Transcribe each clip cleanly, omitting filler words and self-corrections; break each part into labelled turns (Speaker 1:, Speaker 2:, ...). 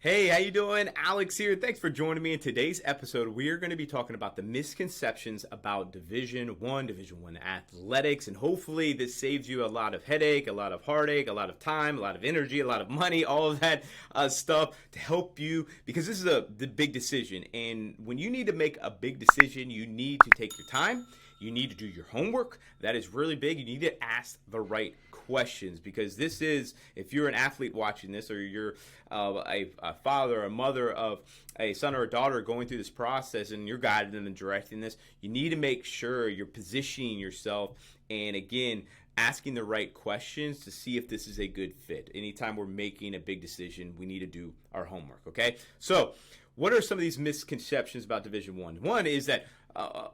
Speaker 1: Hey, how you doing? Alex here. Thanks for joining me. In today's episode, we are going to be talking about the misconceptions about Division 1 athletics, and hopefully this saves you a lot of headache, a lot of heartache, a lot of time, a lot of energy, a lot of money, all of that stuff to help you, because this is the big decision. And when you need to make a big decision, you need to take your time. You need to do your homework. That is really big. You need to ask the right questions, because this is, if you're an athlete watching this, or you're a father or a mother of a son or a daughter going through this process and you're guiding them and directing this, you need to make sure you're positioning yourself and, again, asking the right questions to see if this is a good fit. Anytime we're making a big decision, we need to do our homework, okay? So what are some of these misconceptions about Division 1? One is that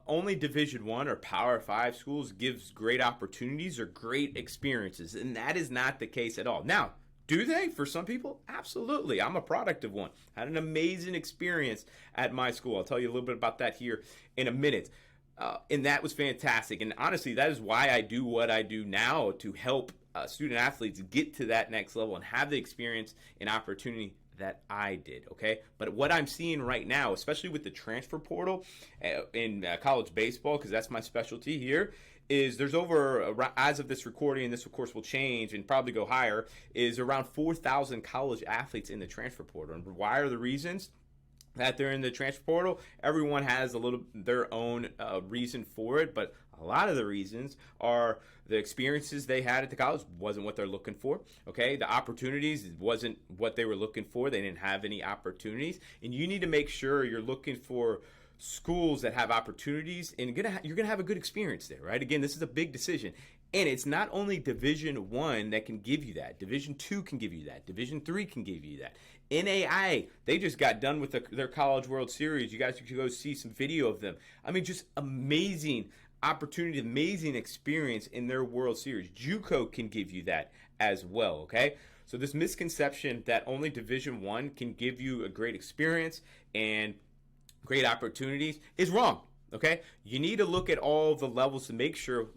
Speaker 1: only Division 1 or Power 5 schools gives great opportunities or great experiences, and that is not the case at all. Now, do they? For some people, absolutely. I'm a product of one. I had an amazing experience at my school. I'll tell you a little bit about that here in a minute. And that was fantastic. And honestly, that is why I do what I do now, to help student athletes get to that next level and have the experience and opportunity that I did, okay? But what I'm seeing right now, especially with the transfer portal in college baseball, because that's my specialty here, is there's over, as of this recording, and this of course will change and probably go higher, is around 4,000 college athletes in the transfer portal. And why are the reasons that they're in the transfer portal? Everyone has a little their own reason for it, but a lot of the reasons are the experiences they had at the college wasn't what they're looking for, okay? The opportunities wasn't what they were looking for. They didn't have any opportunities. And you need to make sure you're looking for schools that have opportunities, and you're gonna have a good experience there, right? Again, this is a big decision. And it's not only Division 1 that can give you that. Division 2 can give you that. Division 3 can give you that. NAIA, they just got done with their College World Series. You guys can go see some video of them. I mean, just amazing opportunity, amazing experience in their World Series. JUCO can give you that as well, okay? So this misconception that only Division 1 can give you a great experience and great opportunities is wrong. Okay, you need to look at all the levels to make sure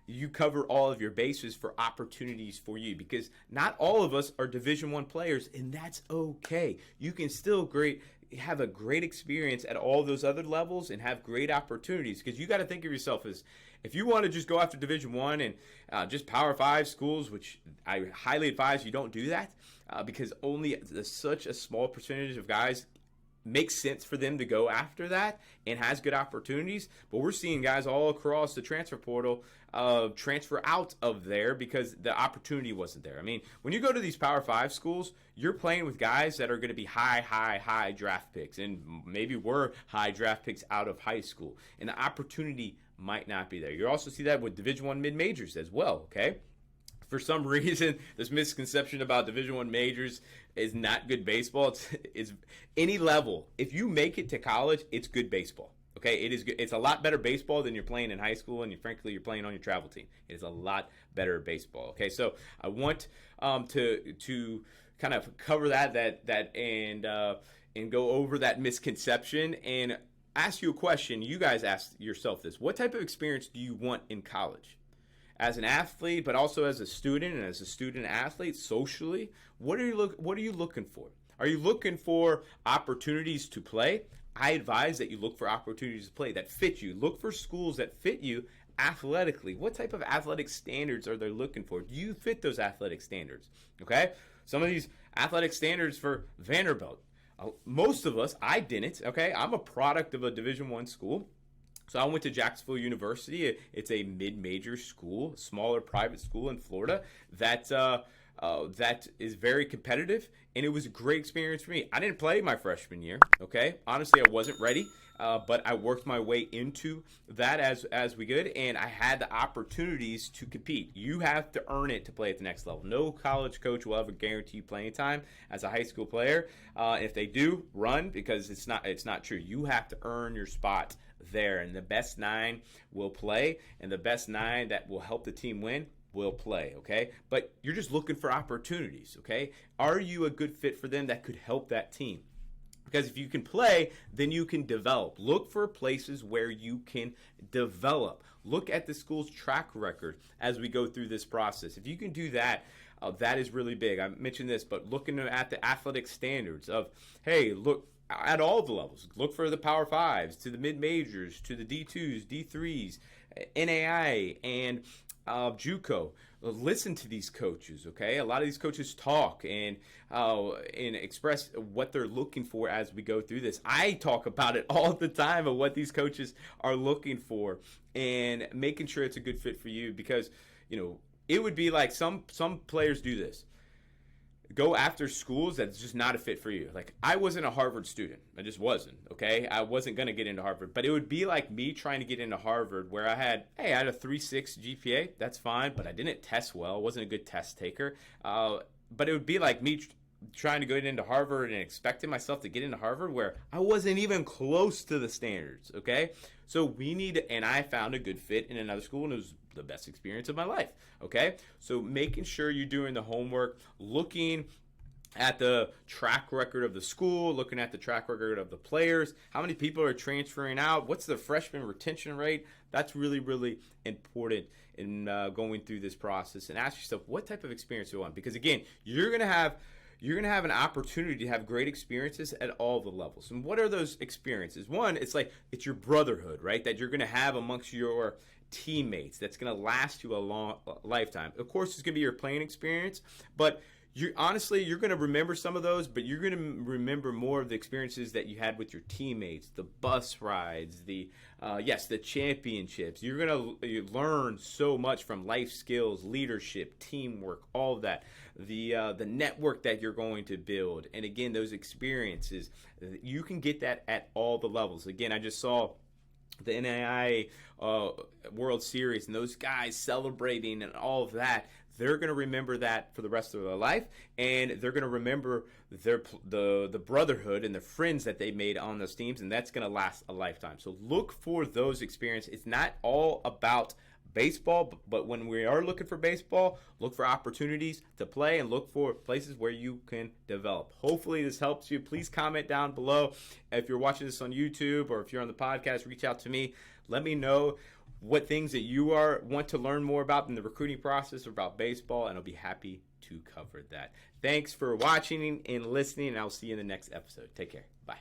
Speaker 1: you cover all of your bases for opportunities for you, because not all of us are Division 1 players, and that's okay. You can still have a great experience at all those other levels and have great opportunities, because you got to think of yourself as, if you want to just go after Division 1 and just Power 5 schools, which I highly advise you don't do that, because only such a small percentage of guys makes sense for them to go after that and has good opportunities. But we're seeing guys all across the transfer portal transfer out of there because the opportunity wasn't there. I mean, when you go to these Power 5 schools, you're playing with guys that are going to be high draft picks, and maybe were high draft picks out of high school, and the opportunity might not be there. You also see that with Division 1 mid-majors as well, okay? For some reason, this misconception about Division 1 majors is not good baseball. It's any level. If you make it to college, it's good baseball. Okay, it is good. It's a lot better baseball than you're playing in high school, and frankly, you're playing on your travel team. It is a lot better baseball. Okay, so I want to kind of cover that and go over that misconception and ask you a question. You guys ask yourself this: what type of experience do you want in college? As an athlete, but also as a student and as a student athlete, socially, what are you looking for? Are you looking for opportunities to play? I advise that you look for opportunities to play that fit you. Look for schools that fit you athletically. What type of athletic standards are they looking for? Do you fit those athletic standards? Okay? Some of these athletic standards for Vanderbilt. Most of us, I didn't, okay? I'm a product of a Division 1 school. So I went to Jacksonville University. It's a mid-major school, smaller private school in Florida that is very competitive, and it was a great experience for me. I didn't play my freshman year, okay? Honestly, I wasn't ready, but I worked my way into that as we could, and I had the opportunities to compete. You have to earn it to play at the next level. No college coach will ever guarantee you playing time as a high school player. If they do, run, because it's not true. You have to earn your spot there, and the best 9 will play, and the best 9 that will help the team win will play, okay? But you're just looking for opportunities, okay? Are you a good fit for them that could help that team? Because if you can play, then you can develop. Look for places where you can develop. Look at the school's track record as we go through this process. If you can do that, That is really big. I mentioned this, but looking at the athletic standards of, hey, look at all the levels. Look for the Power Fives, to the mid majors, to the D2s, D3s, NAIA, and JUCO. Listen to these coaches, okay? A lot of these coaches talk and express what they're looking for as we go through this. I talk about it all the time of what these coaches are looking for and making sure it's a good fit for you, because it would be like some players do this. Go after schools that's just not a fit for you. Like, I wasn't a Harvard student. I just wasn't, okay? I wasn't going to get into Harvard. But it would be like me trying to get into Harvard where I had a 3.6 GPA. That's fine, but I didn't test well. I wasn't a good test taker. But it would be like me trying to get into Harvard and expecting myself to get into Harvard where I wasn't even close to the standards, okay? So we need, and I found a good fit in another school, and it was the best experience of my life, okay? So making sure you're doing the homework, looking at the track record of the school, looking at the track record of the players, how many people are transferring out, what's the freshman retention rate. That's really, really important in going through this process. And ask yourself, what type of experience do you want? Because again, you're going to have an opportunity to have great experiences at all the levels. And what are those experiences? One, it's your brotherhood, right? That you're going to have amongst your teammates that's going to last you a long lifetime. Of course, it's going to be your playing experience, but you're going to remember some of those, but you're going to remember more of the experiences that you had with your teammates, the bus rides, the championships. You're going to learn so much from life skills, leadership, teamwork, all of that. The network that you're going to build. And again, those experiences, you can get that at all the levels. Again, I just saw the NAIA World Series and those guys celebrating and all of that. They're going to remember that for the rest of their life, and they're going to remember the brotherhood and the friends that they made on those teams, and that's going to last a lifetime. So look for those experiences. It's not all about baseball, but when we are looking for baseball, look for opportunities to play and look for places where you can develop. Hopefully this helps you. Please comment down below. If you're watching this on YouTube or if you're on the podcast, reach out to me. Let me know what things that you want to learn more about in the recruiting process or about baseball, and I'll be happy to cover that. Thanks for watching and listening, and I'll see you in the next episode. Take care. Bye.